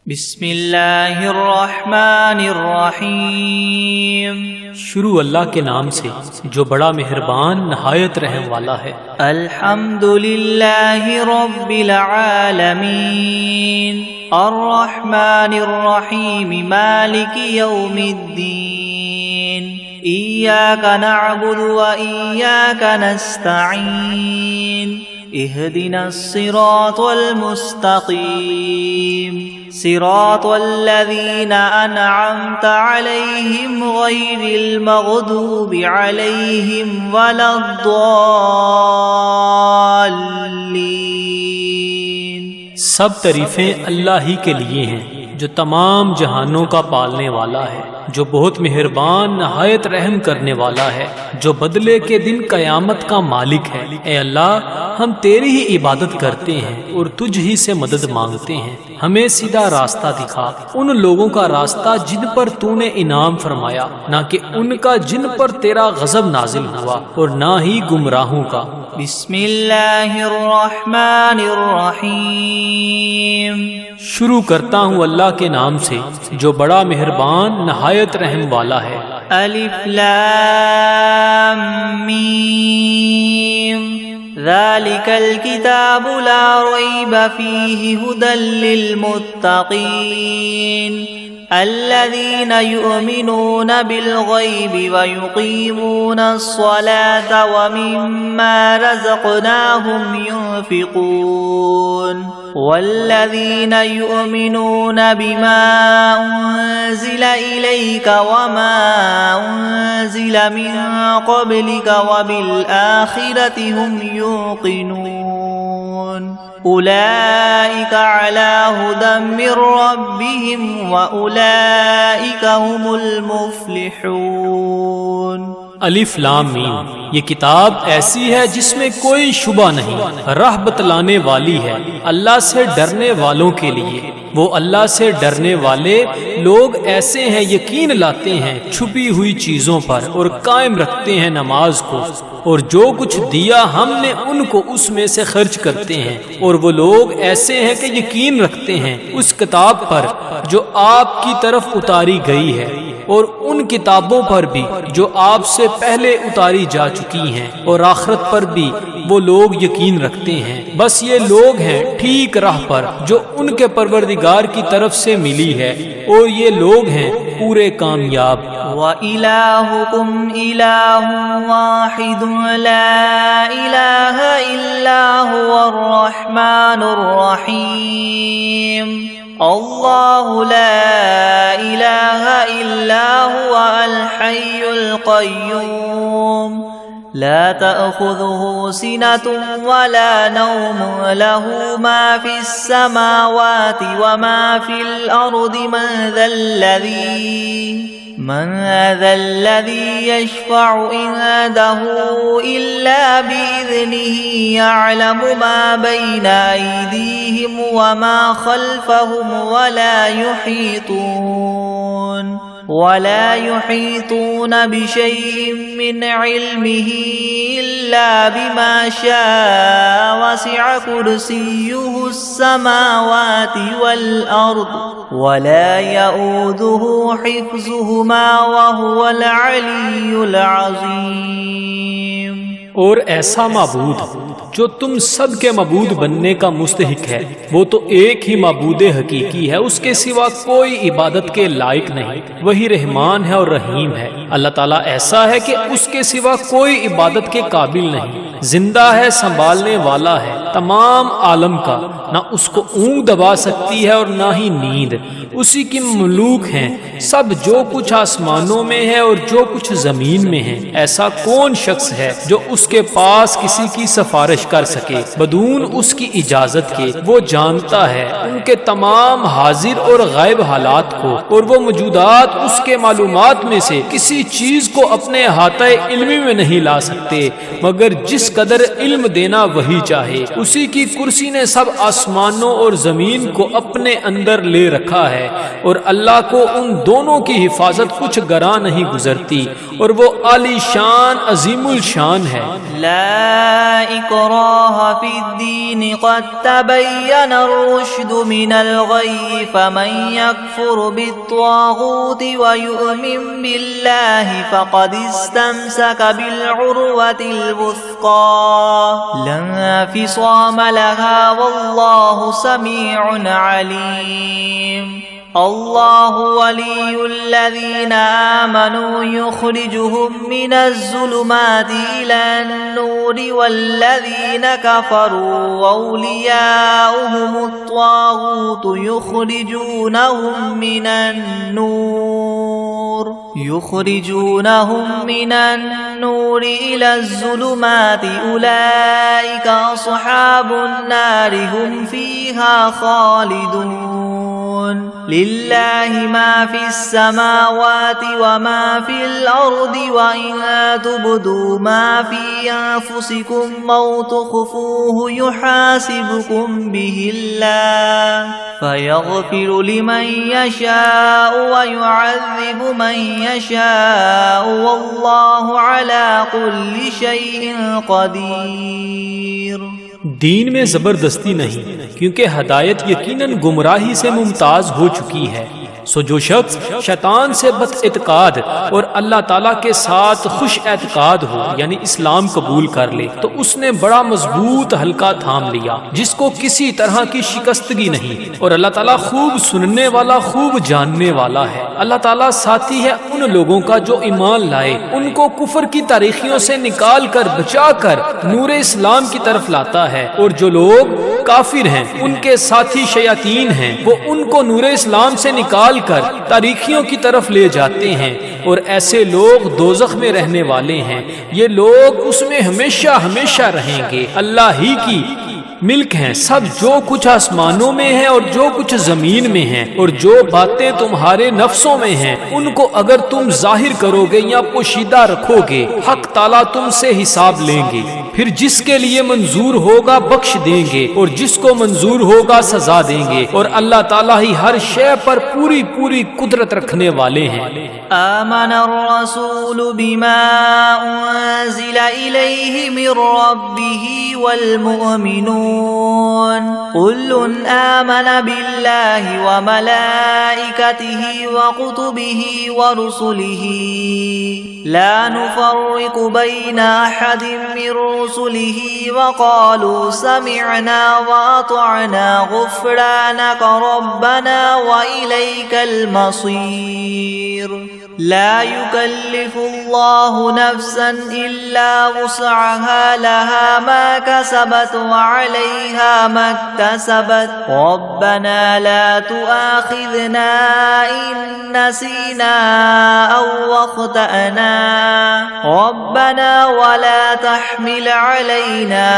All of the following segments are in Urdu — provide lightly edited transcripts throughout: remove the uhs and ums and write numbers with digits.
بسم اللہ الرحمن الرحیم۔ شروع اللہ کے نام سے جو بڑا مہربان نہایت رحم والا ہے۔ الحمد للہ رب العالمین الرحمن الرحیم مالک یوم الدین ایاک نعبد و ایاک نستعین اهدنا الصراط المستقيم صراط الذين أنعمت عليهم غير المغضوب عليهم ولا الضالين۔ سب تعریفیں اللہ ہی کے لیے ہیں جو تمام جہانوں کا پالنے والا ہے، جو بہت مہربان نہایت رحم کرنے والا ہے، جو بدلے کے دن قیامت کا مالک ہے۔ اے اللہ، ہم تیری ہی عبادت کرتے ہیں اور تجھ ہی سے مدد مانگتے ہیں۔ ہمیں سیدھا راستہ دکھا، ان لوگوں کا راستہ جن پر تو نے انعام فرمایا، نہ کہ ان کا جن پر تیرا غضب نازل ہوا، اور نہ ہی گمراہوں کا۔ بسم اللہ الرحمن الرحیم۔ شروع کرتا ہوں اللہ کے نام سے جو بڑا مہربان نہایت رحم والا ہے۔ الف لام میم ذالک الکتاب لا ریب فیہ ھدی للمتقین الذین یؤمنون بالغیب ویقیمون الصلاة ومما رزقناہم ينفقون والذین یؤمنون بما انزل الیک وما انزل من قبلک وبالآخرة هم یوقنون اولئک علی ھدی من ربہم واولئک هم المفلحون۔ الف لام میم، یہ کتاب ایسی ہے جس میں کوئی شبہ نہیں، راہ بتلانے والی ہے اللہ سے ڈرنے والوں کے لیے۔ وہ اللہ سے ڈرنے والے لوگ ایسے ہیں یقین لاتے ہیں چھپی ہوئی چیزوں پر اور قائم رکھتے ہیں نماز کو، اور جو کچھ دیا ہم نے ان کو اس میں سے خرچ کرتے ہیں۔ اور وہ لوگ ایسے ہیں کہ یقین رکھتے ہیں اس کتاب پر جو آپ کی طرف اتاری گئی ہے، اور ان کتابوں پر بھی جو آپ سے پہلے اتاری جا چکی ہیں، اور آخرت پر بھی وہ لوگ یقین رکھتے ہیں۔ بس یہ لوگ ہیں ٹھیک راہ پر جو ان کے پروردگار کی طرف سے ملی ہے، اور یہ لوگ ہیں پورے کامیاب۔ وَإِلَٰهُكُمْ إِلَٰهٌ وَاحِدٌ لَا إِلَٰهَ إِلَّا هُوَ الرَّحْمَٰنُ الرَّحِيمُ اللہ لا الہ الا هو الحی القیوم لا تأخذه سنة ولا نوم له ما في السماوات وما في الأرض من ذا الذي يشفع عنده إلا بإذنه يعلم ما بين أيديهم وما خلفهم ولا يحيطون بشيء من علمه إلا بما شاء وسع كرسيه السماوات والأرض ولا يؤوده حفظهما وهو العلي العظيم۔ اور ایسا معبود جو تم سب کے معبود بننے کا مستحق ہے، وہ تو ایک ہی معبود حقیقی ہے، اس کے سوا کوئی عبادت کے لائق نہیں۔ وہی رحمان ہے اور رحیم ہے۔ اللہ تعالیٰ ایسا ہے کہ اس کے سوا کوئی عبادت کے قابل نہیں، زندہ ہے، سنبھالنے والا ہے تمام عالم کا، نہ اس کو اونگ دبا سکتی ہے اور نہ ہی نیند۔ اسی کی مملوک ہیں سب، جو کچھ آسمانوں میں ہے اور جو کچھ زمین میں ہے۔ ایسا کون شخص ہے جو اس کے پاس کسی کی سفارش کر سکے بدون اس کی اجازت کے؟ وہ جانتا ہے ان کے تمام حاضر اور غائب حالات کو، اور وہ موجودات اس کے معلومات میں سے کسی چیز کو اپنے احاطہ علمی میں نہیں لا سکتے مگر جس قدر علم دینا وہی چاہے۔ اسی کی کرسی نے سب آسمانوں اور زمین کو اپنے اندر لے رکھا ہے، اور اللہ کو ان دونوں کی حفاظت کچھ گراں نہیں گزرتی، اور وہ عالی شان عظیم الشان ہے۔ لا اکراہ فی الدین قد تبین الرشد من الغی فمن یکفر بالطاغوت ویؤمن باللہ فقد استمسک بالعروة الوثقى لا انفصام لها واللہ سمیع علیم۔ اللہ ولی الذین آمنوا یخرجهم من الظلمات إلى النور والذین کفروا اولیاؤهم الطاغوت یخرجونهم من النور إلى الظلمات أولئك أصحاب النار هم فيها خالدون۔ للہ ما فی السماوات وما فی الارض وإن تبدوا ما فی انفسکم او تخفوه یحاسبکم به اللہ فیغفر لمن یشاء ویعذب من یشاء واللہ علی کل شیء قدیر۔ دین میں زبردستی نہیں، کیونکہ ہدایت یقیناً گمراہی سے ممتاز ہو چکی ہے۔ سو جو شخص شیطان سے بد اعتقاد اور اللہ تعالیٰ کے ساتھ خوش اعتقاد ہو، یعنی اسلام قبول کر لے، تو اس نے بڑا مضبوط حلقہ تھام لیا جس کو کسی طرح کی شکستگی نہیں، اور اللہ تعالیٰ خوب سننے والا، خوب جاننے والا ہے۔ اللہ تعالیٰ ساتھی ہے ان لوگوں کا جو ایمان لائے، ان کو کفر کی تاریخیوں سے نکال کر بچا کر نور اسلام کی طرف لاتا ہے، اور جو لوگ کافر ہیں ان کے ساتھی شیاطین ہیں، وہ ان کو نور اسلام سے نکال کر تاریخیوں کی طرف لے جاتے ہیں، اور ایسے لوگ دوزخ میں رہنے والے ہیں، یہ لوگ اس میں ہمیشہ ہمیشہ رہیں گے۔ اللہ ہی کی ملک ہیں سب، جو کچھ آسمانوں میں ہے اور جو کچھ زمین میں ہے، اور جو باتیں تمہارے نفسوں میں ہیں ان کو اگر تم ظاہر کرو گے یا پوشیدہ رکھو گے، حق تعالیٰ تم سے حساب لیں گے، پھر جس کے لیے منظور ہوگا بخش دیں گے، اور جس کو منظور ہوگا سزا دیں گے، اور اللہ تعالیٰ ہی ہر شے پر پوری پوری قدرت رکھنے والے ہیں۔ آمن الرسول بما انزل الیہ من ربہ والمؤمنون كل آمن بالله وملائكته وكتبه ورسله لا نفرق بين أحد من رسله وقالوا سمعنا وأطعنا غفرانك ربنا وإليك المصير۔ لا يكلف الله نفسا إلا وسعها لها ما كسبت وعليها ما اكتسبت ربنا لا تؤاخذنا إن نسينا أو أخطأنا ربنا ولا تحمل علينا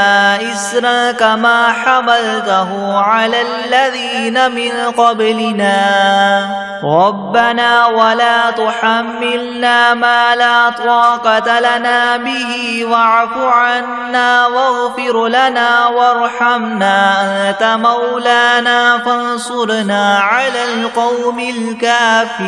إصرا كما حملته على الذين من قبلنا ربنا ولا تحملنا ما لا طاقة لنا به واعف عنا واغفر لنا وارحمنا أنت مولانا فانصرنا على القوم الكافرين۔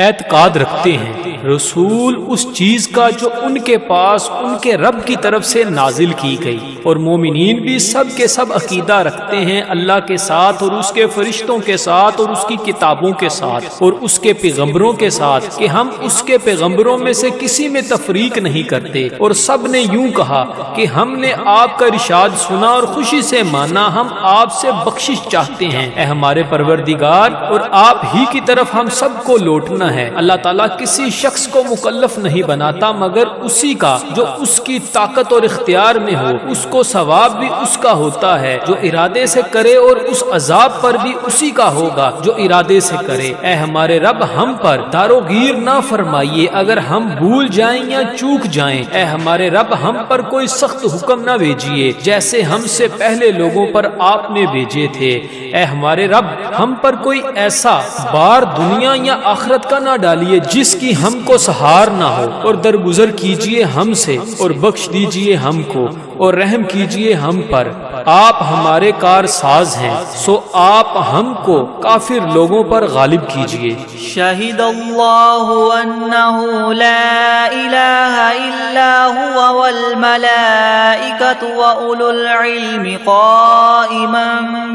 اعتقاد رکھتے ہیں رسول اس چیز کا جو ان کے پاس ان کے رب کی طرف سے نازل کی گئی، اور مومنین بھی سب کے سب عقیدہ رکھتے ہیں اللہ کے ساتھ اور اس کے فرشتوں کے ساتھ اور اس کی کتابوں کے ساتھ اور اس کے پیغمبروں کے ساتھ کہ ہم اس کے پیغمبروں میں سے کسی میں تفریق نہیں کرتے، اور سب نے یوں کہا کہ ہم نے آپ کا ارشاد سنا اور خوشی سے مانا، ہم آپ سے بخشش چاہتے ہیں اے ہمارے پروردگار، اور آپ ہی کی طرف ہم سب کو لوٹنا ہے۔ اللہ تعالیٰ کسی شخص کو مکلف نہیں بناتا مگر اسی کا جو اس کی طاقت اور اختیار میں ہو، اس کو ثواب بھی اس کا ہوتا ہے جو ارادے سے کرے، اور اس عذاب پر بھی اسی کا ہوگا جو ارادے سے کرے۔ اے ہمارے رب، ہم پر داروگیر نہ نہ فرمائیے اگر ہم بھول جائیں یا چوک جائیں، اے ہمارے رب ہم پر کوئی سخت حکم نہ بھیجیے جیسے ہم سے پہلے لوگوں پر آپ نے بھیجے تھے۔ اے ہمارے رب ہم پر کوئی ایسا بار دنیا یا آخرت کا نہ ڈالیے جس کی ہم کو سہار نہ ہو، اور درگزر کیجیے ہم سے اور بخش دیجیے ہم کو اور رحم کیجیے ہم پر۔ آپ ہمارے کار ساز ہیں، سو آپ ہم کو کافر لوگوں پر غالب کیجیے۔ شہد اللہ انہ لا الہ الا هو والملائکۃ واولو العلم قائما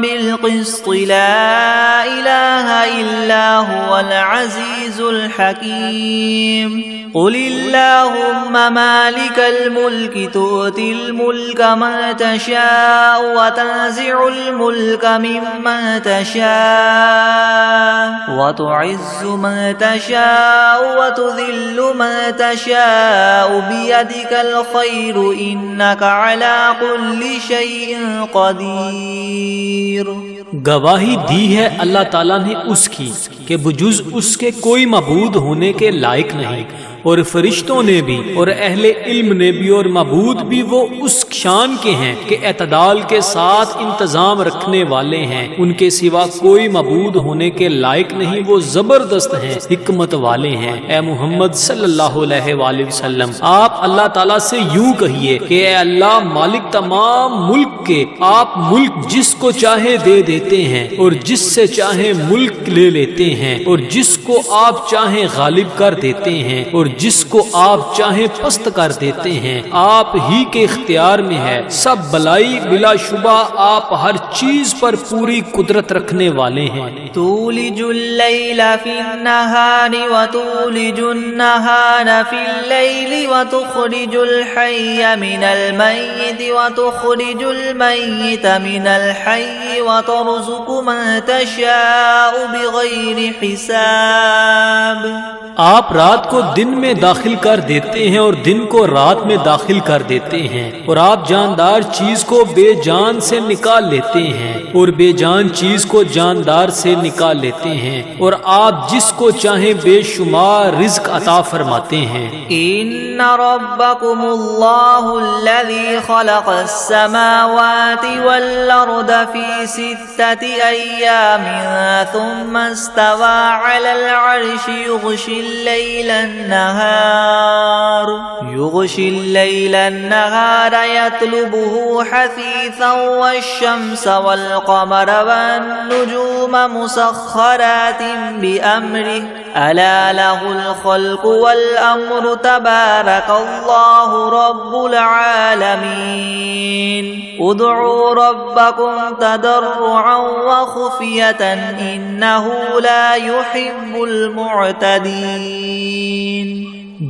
بالقسط لا الہ الا هو العزیز الحکیم۔ قل اللہم مالک الملک تؤتی الملک من تشاء وتنزع الملک ممن تشاء وتعز من تشاء وتذل من تشاء بيدك الخير إنك على كل شيء قدیر۔ گواہی دی ہے اللہ تعالیٰ نے اس کی کہ بجز اس کے کوئی معبود ہونے کے لائق نہیں، اور فرشتوں نے بھی اور اہل علم نے بھی اور معبود بھی وہ اس شان کے ہیں کہ اعتدال کے ساتھ انتظام رکھنے والے ہیں، ان کے سوا کوئی معبود ہونے کے لائق نہیں، وہ زبردست ہیں، حکمت والے ہیں۔ اے محمد صلی اللہ علیہ وآلہ وسلم آپ اللہ تعالیٰ سے یوں کہیے کہ اے اللہ مالک تمام ملک کے، آپ ملک جس کو چاہے دے دیتے ہیں اور جس سے چاہے ملک لے لیتے ہیں، اور جس کو آپ چاہیں غالب کر دیتے ہیں اور جس کو آپ چاہیں پست کر دیتے ہیں، آپ ہی کے اختیار میں ہے سب بلائی، بلا شبہ آپ ہر چیز پر پوری قدرت رکھنے والے ہیں۔ تولج اللیل فی النہار وتولج النہار فی اللیل وتخرج الحی من المیت وتخرج المیت من الحی وترزق من تشاء بغیر حساب۔ آپ رات کو دن میں داخل کر دیتے ہیں اور دن کو رات میں داخل کر دیتے ہیں، اور آپ جاندار چیز کو بے جان سے نکال لیتے ہیں اور بے جان چیز کو جاندار سے نکال لیتے ہیں، اور آپ جس کو چاہیں بے شمار رزق عطا فرماتے ہیں۔ ان ربکم اللہ الذی خلق السماوات والارض فی 6 ایام ثم استوى على العرش يغشي الليل النهار يطلبه حثيثا والشمس والقمر والنجوم مسخرات بأمره ألا له الخلق والأمر تبارك الله رب العالمين ادعوا ربكم تضرعا وخفية إنه لا يحب المعتدين۔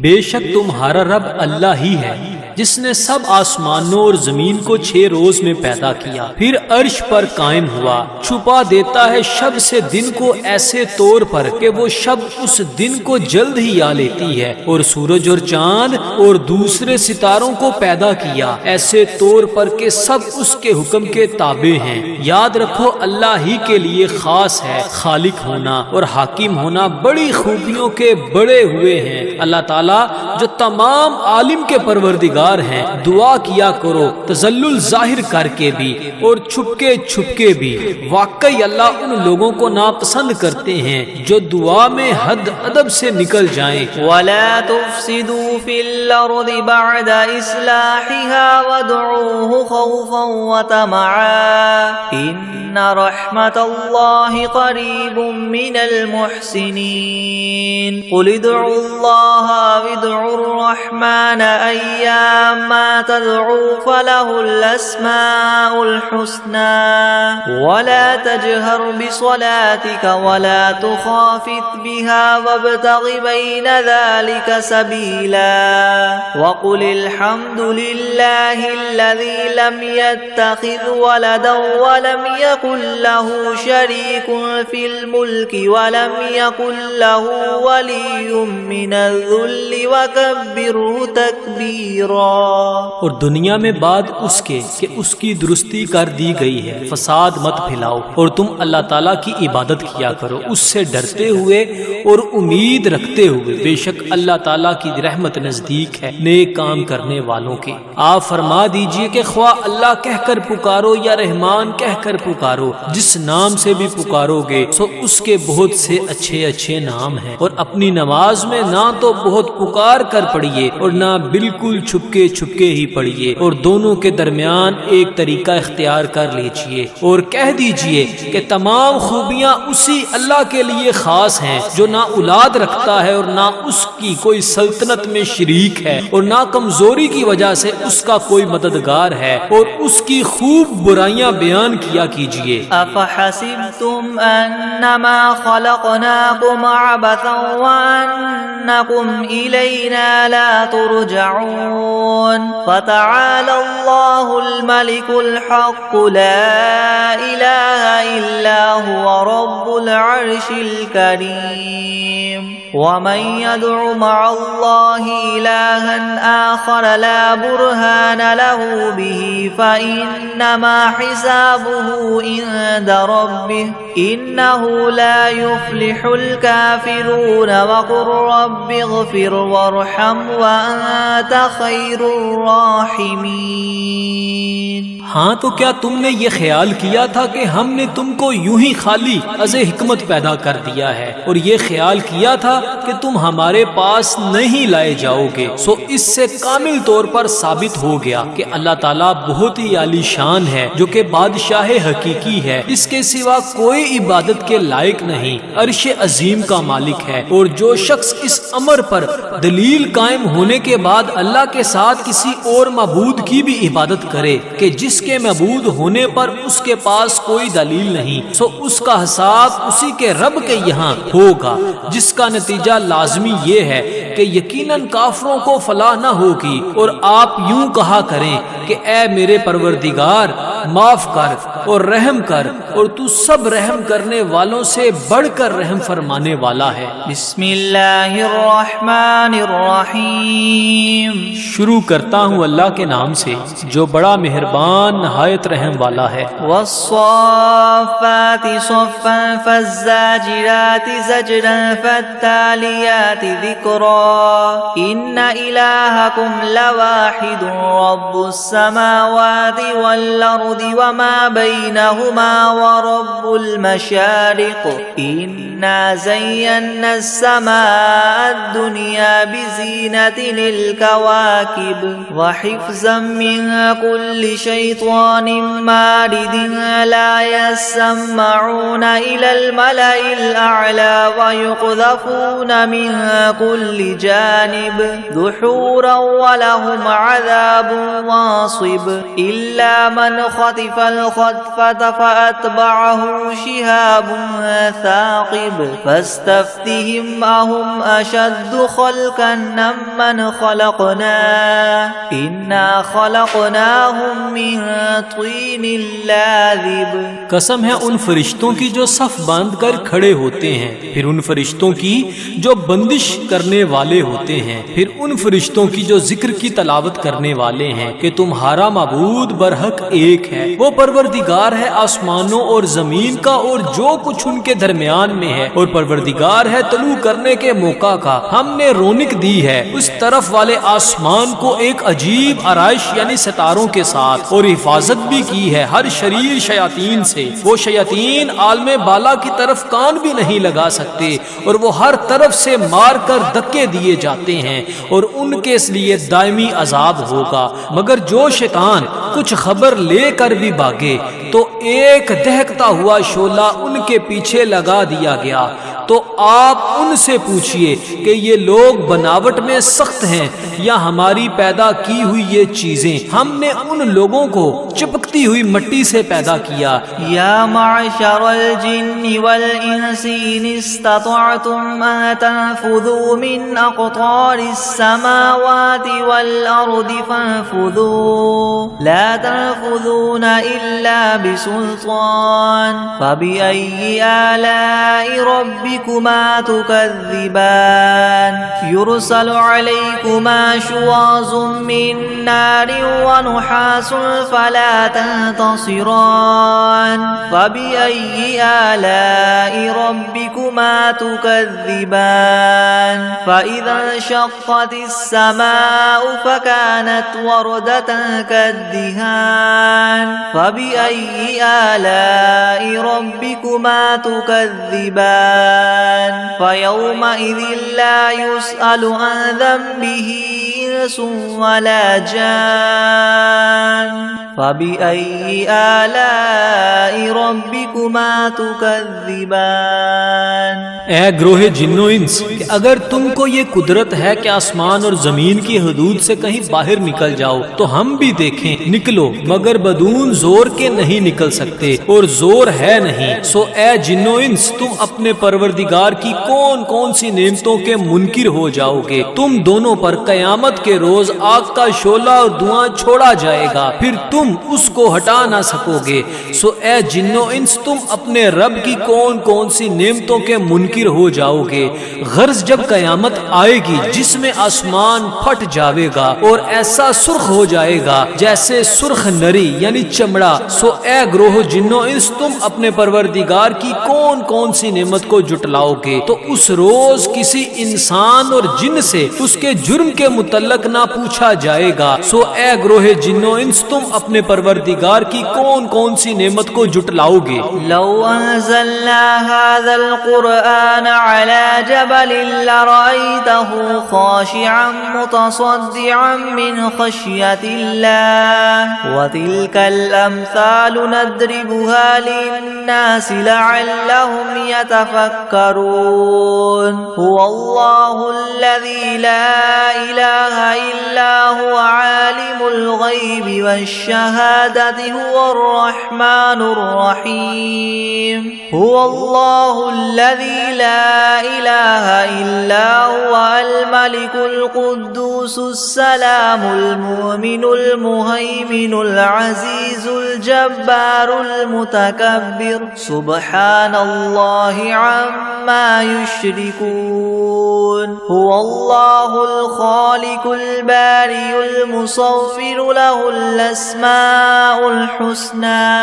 بے شک تمہارا رب اللہ ہی ہے جس نے سب آسمانوں اور زمین کو 6 روز میں پیدا کیا، پھر عرش پر قائم ہوا، چھپا دیتا ہے شب سے دن کو ایسے طور پر کہ وہ شب اس دن کو جلد ہی آ لیتی ہے، اور سورج اور چاند اور دوسرے ستاروں کو پیدا کیا ایسے طور پر کہ سب اس کے حکم کے تابع ہیں۔ یاد رکھو اللہ ہی کے لیے خاص ہے خالق ہونا اور حاکم ہونا، بڑی خوبیوں کے بڑے ہوئے ہیں اللہ تعالیٰ جو تمام عالم کے پروردگار ہیں۔ دعا کیا کرو تذلل ظاہر کر کے بھی اور چھپ کے بھی، واقعی اللہ ان لوگوں کو ناپسند کرتے ہیں جو دعا میں حد ادب سے نکل جائیں۔ وَلَا تُفْسِدُوا فِي الْأَرْضِ بَعْدَ إِصْلَاحِهَا وَادْعُوهُ خَوْفًا وَطَمَعًا إِنَّ رَحْمَتَ اللَّهِ قَرِيبٌ مِّنَ الْمُحْسِنِينَ قُلِ ادْعُوا اللَّهَ وَادْعُوا الرَّحْمَنَ أَيَّامَّا تَدْعُوا فَلَهُ الْأَسْمَاءُ الْحُسْنَى وَلَا تَجْهَرْ بِصَلَاتِكَ وَلَا تُخَافِتْ بِهَا وَابْتَغِ بَيْنَ ذَلِكَ سَبِيلًا وَقُلِ الْحَمْدُ لِلَّهِ الَّذِي لَمْ يَتَّخِذْ وَلَدًا وَلَمْ يَكُنْ لَهُ شَرِيكٌ فِي الْمُلْكِ وَلَمْ يَكُنْ لَهُ وَلِيٌّ مِّنَ الذُّلِّ الكل وكبره تكبيرا. اور دنیا میں بعد اس کے کہ اس کی درستی کر دی گئی ہے، فساد مت پھیلاؤ، اور تم اللہ تعالیٰ کی عبادت کیا کرو اس سے ڈرتے ہوئے اور امید رکھتے ہوئے، بے شک اللہ تعالیٰ کی رحمت نزدیک ہے نیک کام کرنے والوں کے. آپ فرما دیجئے کہ خواہ اللہ کہہ کر پکارو یا رحمان کہہ کر پکارو، جس نام سے بھی پکارو گے سو اس کے بہت سے اچھے اچھے نام ہیں. اور اپنی نماز میں نہ تو بہت پکار کر پڑھیے اور نہ بالکل چھپکے چھپکے ہی پڑھیے، اور دونوں کے درمیان ایک طریقہ اختیار کر لیجئے، اور کہہ دیجئے کہ تمام خوبیاں اسی اللہ کے لیے خاص ہیں جو نہ اولاد رکھتا ہے اور نہ اس کی کوئی سلطنت میں شریک ہے، اور نہ کمزوری کی وجہ سے اس کا کوئی مددگار ہے، اور اس کی خوب برائیاں بیان کیا کیجئے. افحسبتم انما خلقناكم عبثا وانكم الینا لا ترجعون. فتعالى الله الملك الحق لا اله الا هو رب العرش الكريم. ومن يدع مع الله إلها آخر لا برهان له به فإنما حسابه عند ربه إنه لا يفلح الكافرون. وقل رب اغفر وارحم وأنت خير الراحمين. ہاں تو کیا تم نے یہ خیال کیا تھا کہ ہم نے تم کو یوں ہی خالی از حکمت پیدا کر دیا ہے، اور یہ خیال کیا تھا کہ تم ہمارے پاس نہیں لائے جاؤ گے؟ سو اس سے کامل طور پر ثابت ہو گیا کہ اللہ تعالیٰ بہت ہی عالی شان ہے، جو کہ بادشاہ حقیقی ہے، اس کے سوا کوئی عبادت کے لائق نہیں، عرش عظیم کا مالک ہے. اور جو شخص اس امر پر دلیل قائم ہونے کے بعد اللہ کے ساتھ کسی اور معبود کی بھی عبادت کرے کہ جس کے معبود ہونے پر اس کے پاس کوئی دلیل نہیں، سو اس کا حساب اسی کے رب کے یہاں ہوگا، جس کا نتیجہ لازمی یہ ہے کہ یقیناً کافروں کو فلاح نہ ہوگی. اور آپ یوں کہا کریں کہ اے میرے پروردگار معاف کر اور رحم کر، اور تو سب رحم کرنے والوں سے بڑھ کر رحم فرمانے والا ہے. بسم اللہ الرحمن الرحیم. شروع کرتا ہوں اللہ کے نام سے جو بڑا مہربان نہایت رحم والا ہے. والصافات صفا فالزاجرات زجرا فالتاليات ذكرا إن إلهكم لواحد رب السماوات والأرض وما بينهما ورب المشارق إنا زينا السماء الدنيا بزينة للكواكب وحفظا من كل شيطان مارد لا يسمعون إلى الملأ الأعلى ويقذفون من كل جانب دحورا ولهم عذاب واصب إلا من خطف الخطفة فأتبعه شهاب ثاقب فاستفتهم أهم أشد خلقا ممن خلقنا إنا خلقناهم من طين لازب. قسم ہے ان فرشتوں کی جو صف باندھ کر کھڑے ہوتے ہیں، پھر ان فرشتوں کی جو بندش کرنے والے ہوتے ہیں، پھر ان فرشتوں کی جو ذکر کی تلاوت کرنے والے ہیں کہ تمہارا معبود برحق ایک ہے، وہ پروردگار ہے آسمانوں اور زمین کا اور جو کچھ ان کے درمیان میں ہے، اور پروردگار ہے طلوع کرنے کے موقع کا. ہم نے رونق دی ہے اس طرف والے آسمان کو ایک عجیب آرائش یعنی ستاروں کے ساتھ، اور حفاظت بھی کی ہے ہر شریر شیاطین سے. وہ شیاطین عالم بالا کی طرف کان بھی نہیں لگا سکتے، اور وہ ہر طرف سے مار کر دھکے دیے جاتے ہیں، اور ان کے اس لیے دائمی عذاب ہوگا. مگر جو شیطان کچھ خبر لے کر بھی بھاگے تو ایک دہکتا ہوا شعلہ ان کے پیچھے لگا دیا گیا. تو آپ ان سے پوچھئے کہ یہ لوگ بناوٹ میں سخت ہیں یا ہماری پیدا کی ہوئی یہ چیزیں؟ ہم نے ان لوگوں کو چپکتی ہوئی مٹی سے پیدا کیا. یا معشر الجن والانس ان استطعتم ان تنفذوا من اقطار السماوات والارض فانفذوا لا تنفذون الا بسلطان فبأي آلاء ربكم ربكما تكذبان يرسل عليكما شواظ من نار ونحاس فلا تنتصران فبأي آلاء ربكما تكذبان فإذا انشقت السماء فكانت وردة كالدهان فبأي آلاء ربكما تكذبان فيومئذ لا يسأل عن ذنبه إنس ولا جان فبأي آلاء ربكما تكذبان اے گروہ جن و انس کہ اگر تم کو یہ قدرت ہے کہ آسمان اور زمین کی حدود سے کہیں باہر نکل جاؤ تو ہم بھی دیکھیں نکلو، مگر بدون زور کے نہیں نکل سکتے اور زور ہے نہیں۔ سو اے جن و انس تم اپنے پروردگار کی کون کون سی نعمتوں کے منکر ہو جاؤ گے؟ تم دونوں پر قیامت کے روز آگ کا شعلہ اور دھواں چھوڑا جائے گا، پھر تم اس کو ہٹا نہ سکو گے۔ سو اے جن و انس تم اپنے رب کی کون کون سی نعمتوں کے منکر ہو جاؤ گے؟ غرض جب قیامت آئے گی جس میں آسمان پھٹ جاوے گا اور ایسا سرخ ہو جائے گا جیسے سرخ نری یعنی چمڑا، سو اے گروہ جن و انس تم اپنے پروردگار کی کون کون سی نعمت کو جٹلاؤ گے؟ تو اس روز کسی انسان اور جن سے اس کے جرم کے متعلق نہ پوچھا جائے گا۔ سو اے گروہ جن و انس تم اپنے پروردگار کی کون کون سی نعمت کو جٹلاؤ گے؟ لو انزلنا هذا القرآن على جبل لرأيته خاشعا متصدعا من خشية الله وتلك الأمثال نضربها للناس لعلهم يتفكرون هو الله الذي لا إله إلا هو عالم الغيب والشهادة هو الرحمن الرحيم هو الله الذي لا إله إلا هو الملك القدوس السلام المؤمن المهيمن العزيز الجبار المتكبر سبحان الله عما يشركون هو الله الخالق البارئ المصور له الأسماء الحسنى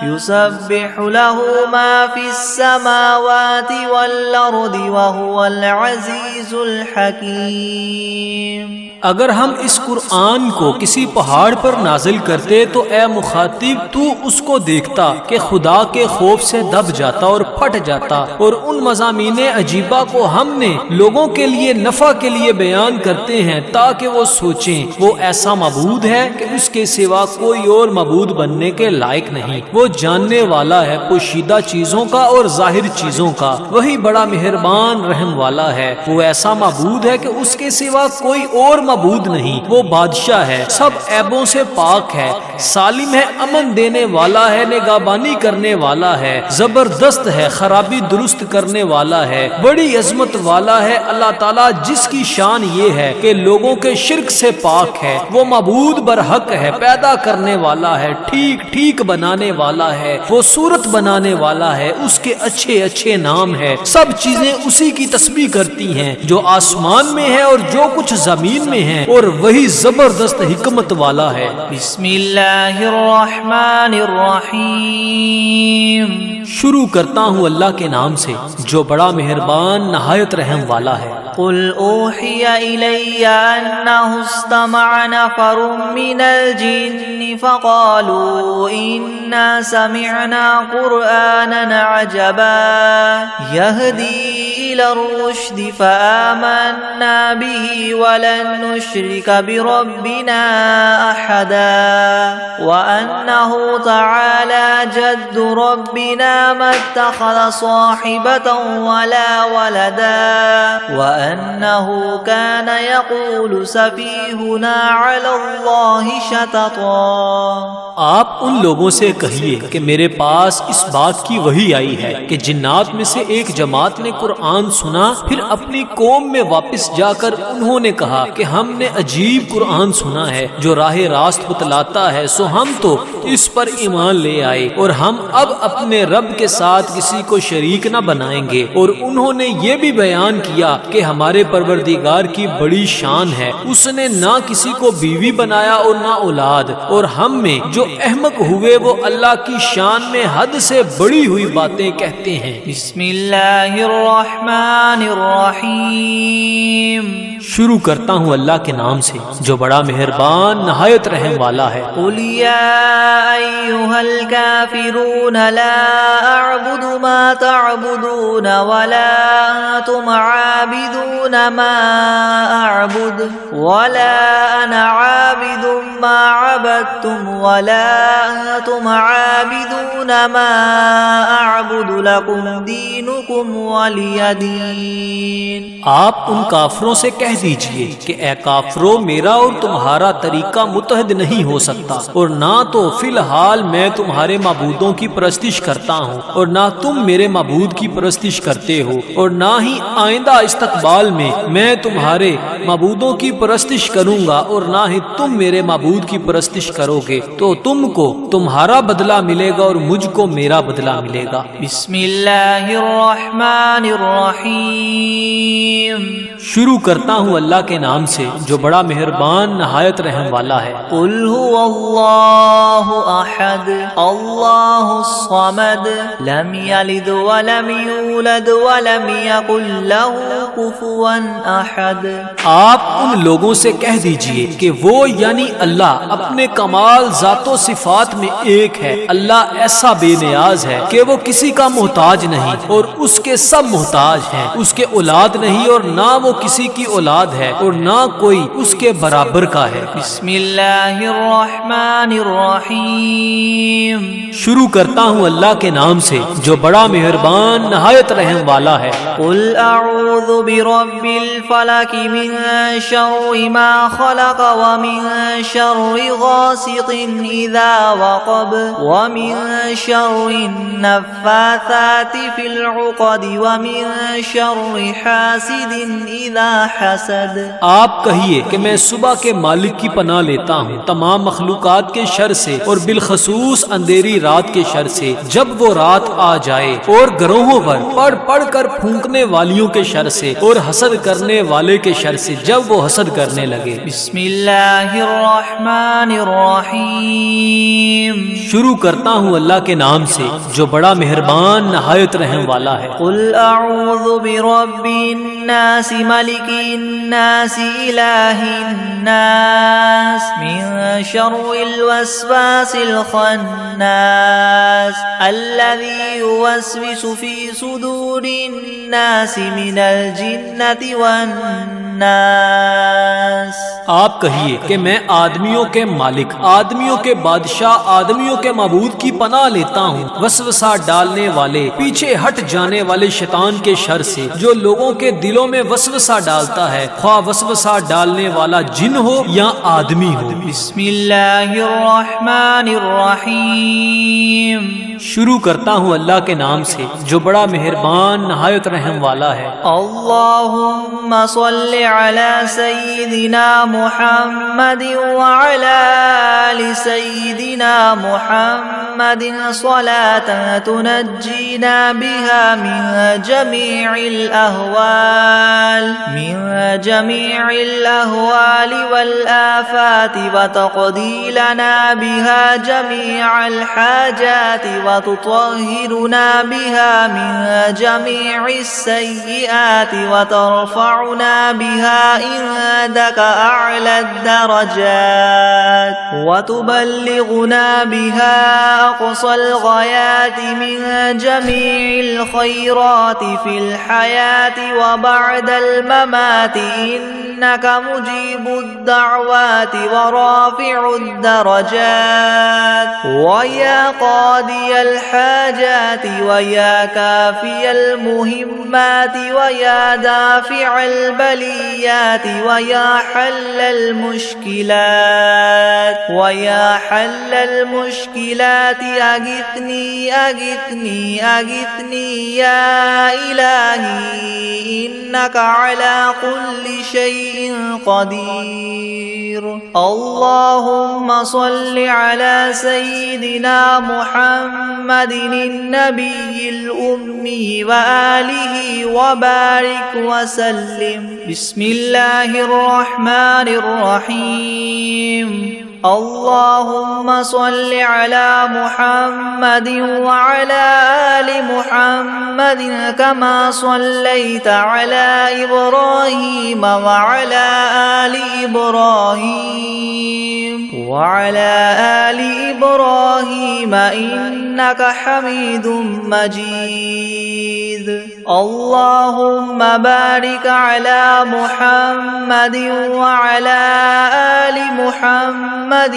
يسبح له ما في السماوات والأرض وهو العزيز الحكيم۔ اگر ہم اس قرآن کو کسی پہاڑ پر نازل کرتے تو اے مخاطب تو اس کو دیکھتا کہ خدا کے خوف سے دب جاتا اور پھٹ جاتا، اور ان مضامین عجیبہ کو ہم نے لوگوں کے لیے نفع کے لیے بیان کرتے ہیں تاکہ وہ سوچیں وہ ایسا معبود ہے کہ اس کے سوا کوئی اور معبود بننے کے لائق نہیں۔ وہ جاننے والا ہے پوشیدہ چیزوں کا اور ظاہر چیزوں کا، وہی بڑا مہربان رحم والا ہے۔ وہ ایسا معبود ہے کہ اس کے سوا کوئی اور معبود نہیں۔ وہ بادشاہ ہے، سب عیبوں سے پاک ہے، سالم ہے، امن دینے والا ہے، نگہبانی کرنے والا ہے، زبردست ہے، خرابی درست کرنے والا ہے، بڑی عظمت والا ہے۔ اللہ تعالیٰ جس کی شان یہ ہے کہ لوگوں کے شرک سے پاک ہے، وہ معبود برحق ہے، پیدا کرنے والا ہے، ٹھیک ٹھیک بنانے والا ہے، وہ صورت بنانے والا ہے، اس کے اچھے اچھے نام ہے۔ سب چیزیں اسی کی تسبیح کرتی ہیں جو آسمان میں ہے اور جو کچھ زمین میں ہے، اور وہی زبردست حکمت والا ہے۔ بسم اللہ الرحمن الرحیم، شروع کرتا ہوں اللہ کے نام سے جو بڑا مہربان نہایت رحم والا ہے۔ قل اوحی الی انہ استمع نفر من الجن فقالوا انا سمعنا قرآنا عجبا يهدي الى الرشد فآمنا به ولن نشرك بربنا احدا وانه تعالى جد ربنا ما اتخذ صاحبة ولا ولدا وأنه كان يقول سفيهنا على الله شططا۔ آپ ان لوگوں سے کہیے کہ میرے پاس اس بات کی وحی آئی ہے کہ جنات میں سے ایک جماعت نے قرآن قرآن سنا، پھر اپنی قوم میں واپس جا کر انہوں نے کہا کہ ہم نے عجیب قرآن سنا ہے جو راہ راست بتلاتا ہے، سو ہم تو اس پر ایمان لے آئے اور ہم اب اپنے رب کے ساتھ کسی کو شریک نہ بنائیں گے۔ اور انہوں نے یہ بھی بیان کیا کہ ہمارے پروردگار کی بڑی شان ہے، اس نے نہ کسی کو بیوی بنایا اور نہ اولاد، اور ہم میں جو احمق ہوئے وہ اللہ کی شان میں حد سے بڑی ہوئی باتیں کہتے ہیں۔ بسم اللہ الرحمن الرحیم، شروع کرتا ہوں اللہ کے نام سے جو بڑا مہربان نہایت رحم والا ہے۔ قل یا ایھا الکافرون لا اعبد ما تعبدون ولا انتم عابدون ما اعبد ولا انا عابد ما عبدتم ولا انتم عابدون ما اعبد لكم دینکم ولی دین۔ آپ ان کافروں سے کہہ دیجئے کہ اے کافرو، میرا اور تمہارا طریقہ متحد نہیں ہو سکتا، اور نہ تو فی الحال میں تمہارے معبودوں کی پرستش کرتا ہوں اور نہ تم میرے معبود کی پرستش کرتے ہو، اور نہ ہی آئندہ استقبال میں تمہارے معبودوں کی پرستش کروں گا اور نہ ہی تم میرے معبود کی پرستش کرو گے، تو تم کو تمہارا بدلہ ملے گا اور مجھ کو میرا بدلہ ملے گا۔ بسم اللہ الرحمن الرحیم، شروع کرتا ہوں اللہ کے نام سے جو بڑا مہربان نہایت رحم والا ہے۔ قل هو اللہ احد اللہ الصمد لم یلد ولم یولد ولم یکن له کفوا احد۔ آپ ان لوگوں سے کہہ دیجئے کہ وہ یعنی اللہ اپنے کمال ذات و صفات میں ایک ہے، اللہ ایسا بے نیاز ہے کہ وہ کسی کا محتاج نہیں اور اس کے سب محتاج ہیں، اس کے اولاد نہیں اور نہ وہ کسی کی اولاد ہے اور نہ کوئی اس کے برابر کا ہے۔ بسم اللہ الرحمن الرحیم، شروع کرتا ہوں اللہ کے نام سے جو بڑا مہربان نہایت رحم والا ہے۔ قل اعوذ برب الفلق من شر ما خلق ومن شر غاسق اذا وقب ومن شر النفاثات في العقد ومن شر حاسد اذا حسد۔ آپ کہیے کہ میں صبح کے مالک کی پناہ لیتا ہوں تمام مخلوقات کے شر سے اور بالخصوص اندھیری رات کے شر سے جب وہ رات آ جائے، اور گروہوں پر پڑھ پڑھ کر پھونکنے والیوں کے شر سے اور حسد کرنے والے کے شر سے جب وہ حسد کرنے لگے۔ بسم اللہ الرحمن الرحیم، شروع کرتا ہوں اللہ کے نام سے جو بڑا مہربان نہایت رحم والا ہے۔ قل اعوذ برب الناس ملک الناس الہ الناس من شر الوسواس الخناس الذي يوسوس في صدور الناس من الجنة والناس۔ آپ کہیے کہ میں آدمیوں کے مالک، آدمیوں کے بادشاہ، آدمیوں کے معبود کی پناہ لیتا ہوں وسوسہ ڈالنے والے، پیچھے ہٹ جانے والے شیطان کے شر سے جو لوگوں کے دلوں میں وسوسہ ڈالتا ہے، خواہ وسوسہ ڈالنے والا جن ہو یا آدمی ہو۔ بسم اللہ الرحمن الرحیم، شروع کرتا ہوں اللہ کے نام سے جو بڑا مہربان نہایت رحم والا ہے۔ اللہم صل علی سیدنا محمد وعلی آل سیدنا محمد صلاة تنجینا بها من جمیع الأهوال والآفات وتقضی لنا بها جمیع الحاجات وتطهرنا بها من جميع السيئات وترفعنا بها عندك أعلى الدرجات وتبلغنا بها أقصى الغايات من جميع الخيرات في الحياة وبعد الممات إنك مجيب الدعوات ورافع الدرجات ويا قاضي الحاجات ويا كافي المهمات ويا دافع البليات ويا حل المشكلات أغثني أغثني أغثني يا إلهي إنك على كل شيء قدير. اللهم صل على سيدنا محمد النبي الأمي وآله وبارك وسلم. بسم الله الرحمن الرحيم. اللهم صل على محمد وعلى آل محمد كما صليت على إبراهيم وعلى آل إبراهيم إنك حميد مجيد. اللهم بارك على محمد وعلى آل محمد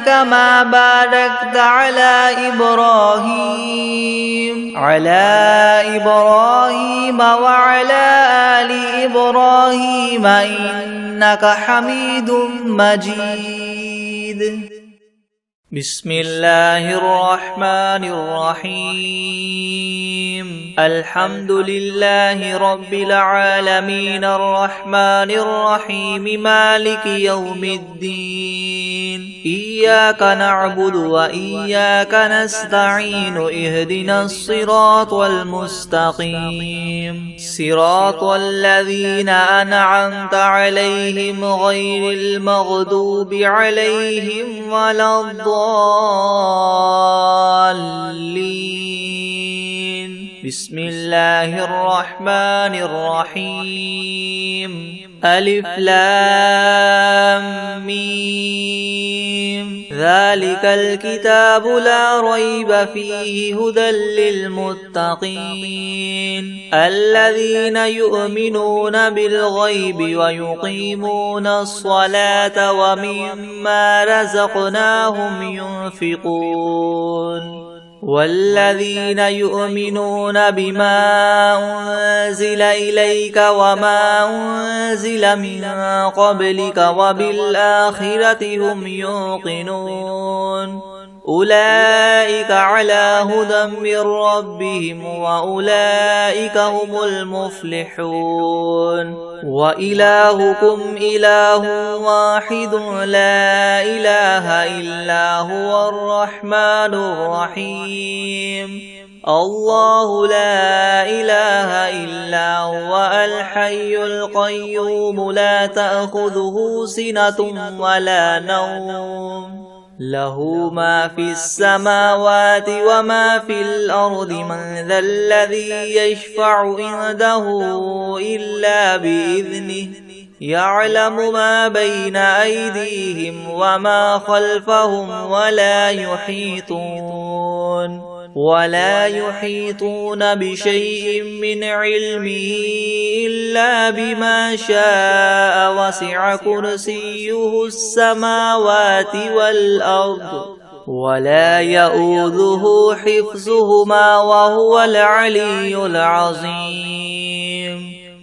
كما باركت على إبراهيم وعلى آل إبراهيم إنك حميد مجيد. بسم الله الرحمن الرحيم. الحمد لله رب العالمين الرحمن الرحيم مالك يوم الدين. إياك نعبد وإياك نستعين. اهدنا الصراط المستقيم صراط الذين أنعمت عليهم غير المغضوب عليهم ولا الضالين. بسم الله الرحمن الرحيم. ألف لام ميم. ذلك الكتاب لا ريب فيه هدى للمتقين الذين يؤمنون بالغيب ويقيمون الصلاة ومما رزقناهم ينفقون والذين يؤمنون بما أنزل إليك وما أنزل من قبلك وبالآخرة هم يوقنون أولئك على هدى من ربهم وأولئك هم المفلحون. وإلهكم إله واحد لا إله إلا هو الرحمن الرحيم. الله لا إله إلا هو الحي القيوم لا تأخذه سنة ولا نوم له ما في السماوات وما في الأرض. من ذا الذي يشفع عنده إلا بإذنه يعلم ما بين أيديهم وما خلفهم ولا يحيطون بشيء من علمه إلا بما شاء وسع كرسيه السماوات والأرض ولا يؤوده حفظهما وهو العلي العظيم.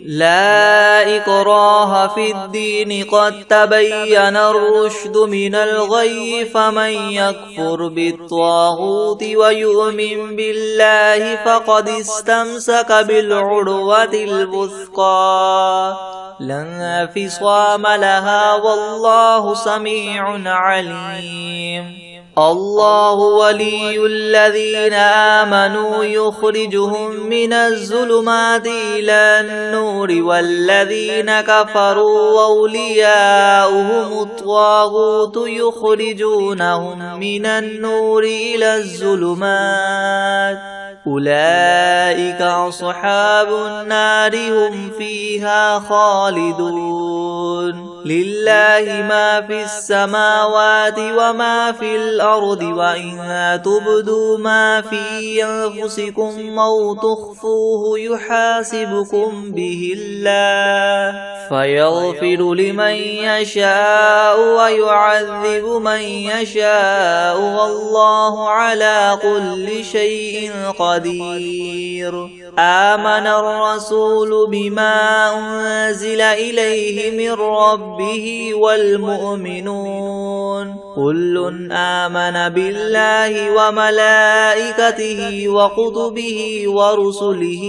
لا إكراه في الدين قد تبين الرشد من الغي فمن يكفر بالطاغوت ويؤمن بالله فقد استمسك بالعروة الوثقى لا انفصام لها والله سميع عليم. الله ولي الذين آمنوا يخرجهم من الظلمات إلى النور والذين كفروا أولياؤهم الطاغوت يخرجونهم من النور إلى الظلمات أولئك أصحاب النار هم فيها خالدون. لله ما في السماوات وما في الأرض وإن تبدوا ما في أنفسكم أو تخفوه يحاسبكم به الله فيغفر لمن يشاء ويعذب من يشاء والله على كل شيء قدير. آمن الرسول بما أنزل إليه من ربه والمؤمنون كل آمن بالله وملائكته وكتبه ورسله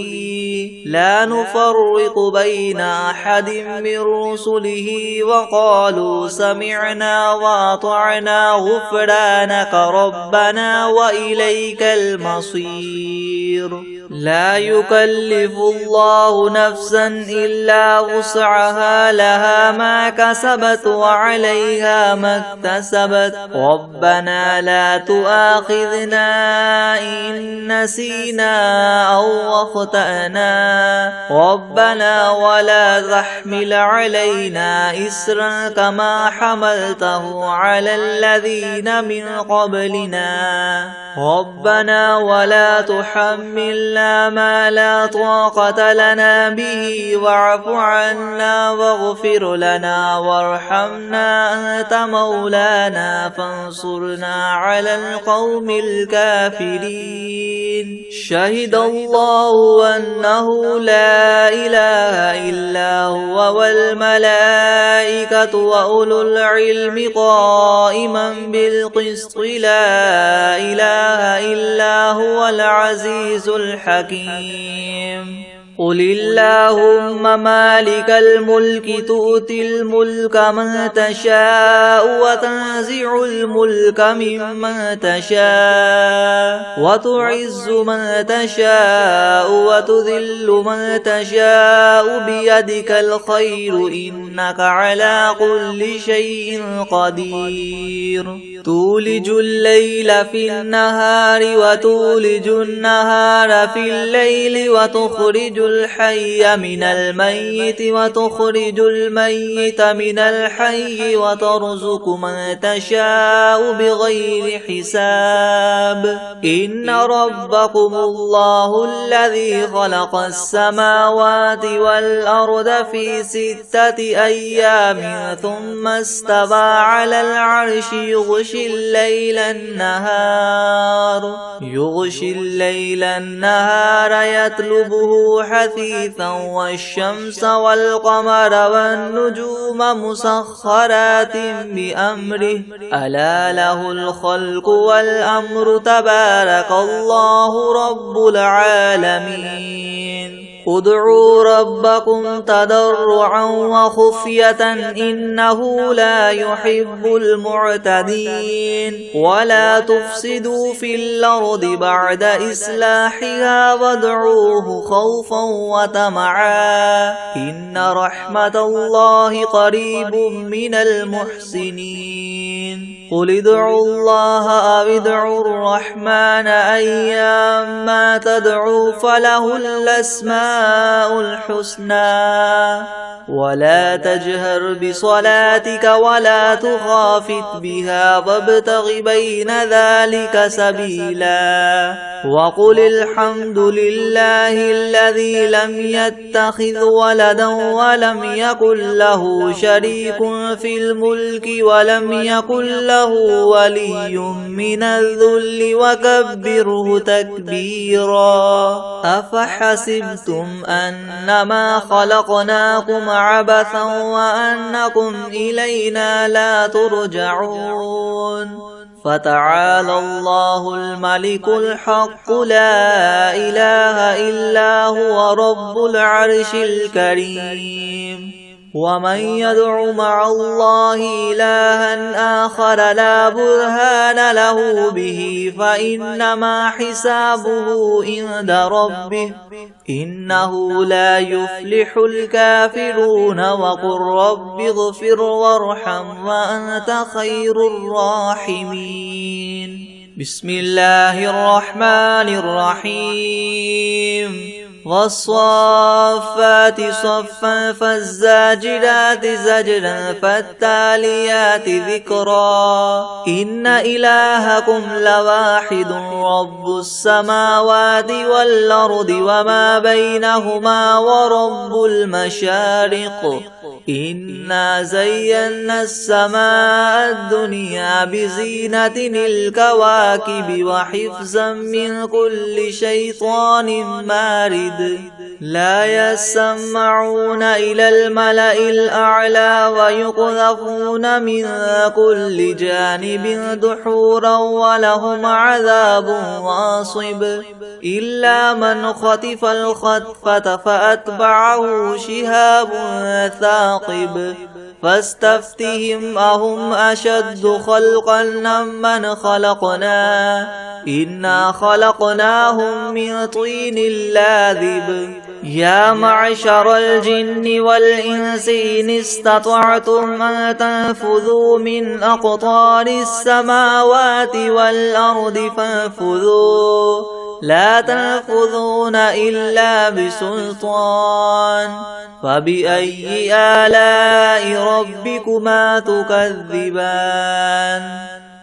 لا نفرق بين أحد من رسله وقالوا سمعنا وأطعنا غفرانك ربنا وإليك المصير. لا يكلف الله نفسا إلا وسعها لها ما كسبت وعليها ما اكتسبت ربنا لا تؤاخذنا إن نسينا أو أخطأنا ربنا ولا تحمل علينا إسرا كما حملته على الذين من قبلنا ربنا ولا تحملنا ما لا طاقة لنا به واعف عنا واغفر لنا وارحمنا أنت مولانا فانصرنا على القوم الكافرين. شهد الله أنه لا إله إلا هو والملائكة وأولو العلم قائما بالقسط لا إله إلا هو العزيز الحكيم. قل اللهم مالك الملك تؤتي الملك من تشاء وتنزع الملك ممن تشاء وتعز من تشاء وتذل من تشاء بيدك الخير إنك على كل شيء قدير. تولج الليل في النهار وتولج النهار في الليل وتخرج الحي من الميت وتخرج الميت من الحي وترزق من تشاء بغير حساب. إن ربكم الله الذي خلق السماوات والأرض في 6 أيام ثم استوى على العرش يغشي الليل النهار يطلبه حثيثا والشمس والقمر والنجوم مسخرات بأمره ألا له الخلق والأمر تبارك الله رب العالمين. ادعوا ربكم تضرعا وخفية إنه لا يحب المعتدين. ولا تفسدوا في الأرض بعد إصلاحها وادعوه خوفا وطمعا إن رحمة الله قريب من المحسنين. قل ادعوا الله أو ادعوا الرحمن أيما تدعوا فله الأسماء الحسنى ولا تجهر بصلاتك ولا تخافت بها وابتغ بين ذلك سبيلا. وقل الحمد لله الذي لم يتخذ ولدا ولم يكن له شريك في الملك ولم يكن له ولي من الذل وكبره تكبيرا. أفحسبتم أنما خلقناكم عبثا وأنكم إلينا لا ترجعون. فتعالى الله الملك الحق لا إله إلا هو رب العرش الكريم. ومن يدع مع الله إلها آخر لا برهان له به فإنما حسابه عند ربه إنه لا يفلح الكافرون. وقل رب اغفر وارحم وأنت خير الراحمين. بسم الله الرحمن الرحيم. والصافات صفا فالزاجرات زجرا فالتاليات ذكرا. إن إلهكم لواحد رب السماوات والأرض وما بينهما ورب المشارق. إنا زينا السماء الدنيا بزينة الكواكب وحفظا من كل شيطان مارد. لا يسمعون إلى الملأ الأعلى ويقذفون من كل جانب دحورا ولهم عذاب واصب إلا من خطف الخطفة فأتبعه شهاب ثاقب فاستفتهم أهم أشد خلقا ممن خلقنا إنا خلقناهم من طين لاذب يا معشر الجن والإنس إن استطعتم أن تنفذوا من أقطار السماوات والأرض فانفذوا لا تنفذون إلا بسلطان فبأي آلاء ربكما تكذبان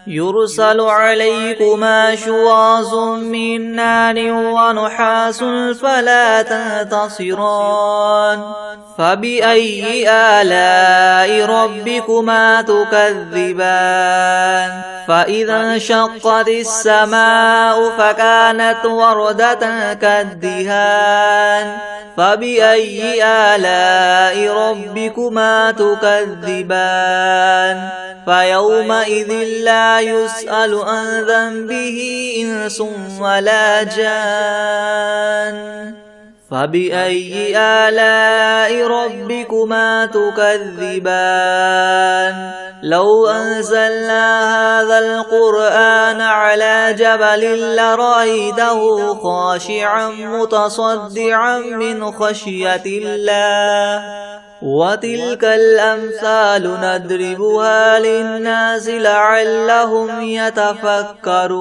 يرسل عليكما شواظ من نار ونحاس فلا تنتصران فبأي آلاء ربكما تكذبان فإذا انشقت السماء فكانت وردة كالدهان فبأي آلاء ربكما تكذبان فيومئذ لا يسأل عن ذنبه إنس ولا جان فبأي آلاء ربكما تكذبان لو أنزلنا هذا القرآن على جبل لرأيته خاشعا متصدعا من خشية الله وتلك الأمثال نضربها للناس لعلهم يتفكرون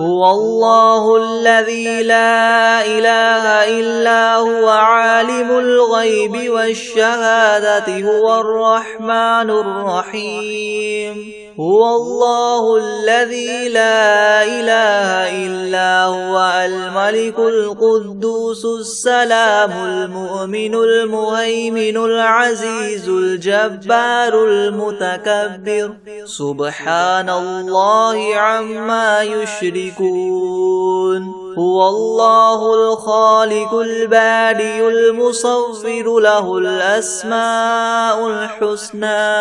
هو الله الذي لا إله إلا هو عالم الغيب والشهادة هو الرحمن الرحيم هو الله الذي لا إله إلا هو الملك القدوس السلام المؤمن المهيمن العزيز الجبار المتكبر سبحان الله عما يشركون هو الله الخالق البارئ المصور له الأسماء الحسنى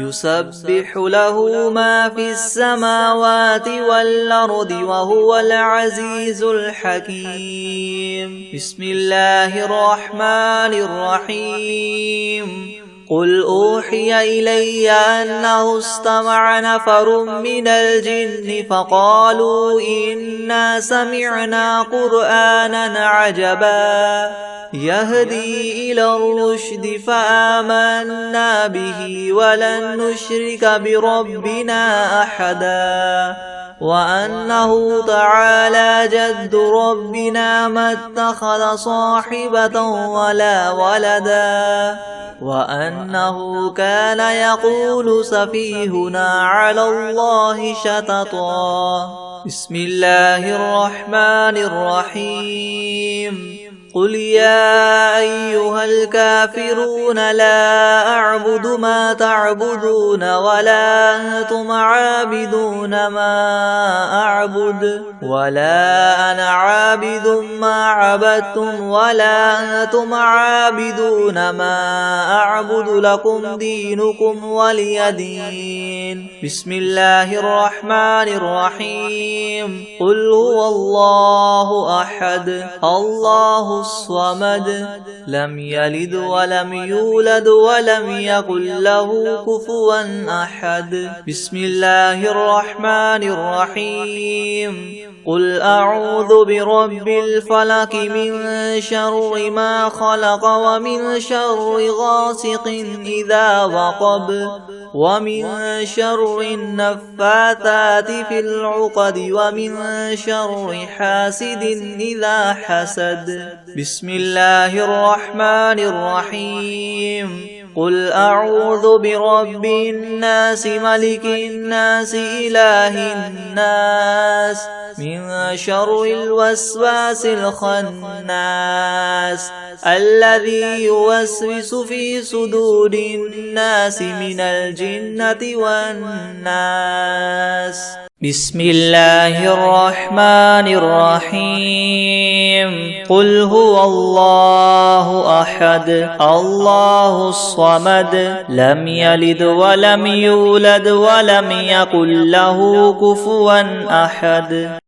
يسبح له ما في السماوات والأرض وهو العزيز الحكيم بسم الله الرحمن الرحيم قل أوحي إلي أنه استمع نفر من الجن فقالوا إنا سمعنا قرآنا عجبا يهدي إلى الرشد فآمنا به ولن نشرك بربنا أحدا وأنه تعالى جد ربنا ما اتخذ صاحبة ولا ولدا وأنه كان يقول سفيهنا على الله شططا بسم الله الرحمن الرحيم قل يا أيها الكافرون لا أعبد ما تعبدون ولا أنتم عابدون ما أعبد ولا أنا عابد ما عبدتم ولا أنتم عابدون ما أعبد لكم دينكم ولي دين بسم الله الرحمن الرحيم قل هو الله أحد الله الصمد لم يلد ولم يولد ولم يكن له كفوا أحد بسم الله الرحمن الرحيم قل أعوذ برب الفلق من شر ما خلق ومن شر غاسق إذا وقب ومن شر النفاثات في العقد ومن شر حاسد إذا حسد بسم الله الرحمن الرحيم قل أعوذ برب الناس ملك الناس إله الناس من شر الوسواس الخناس الذي يوسوس في صدور الناس من الجنة والناس بسم الله الرحمن الرحيم قل هو الله أحد الله الصمد لم يلد ولم يولد ولم يكن له كفوا أحد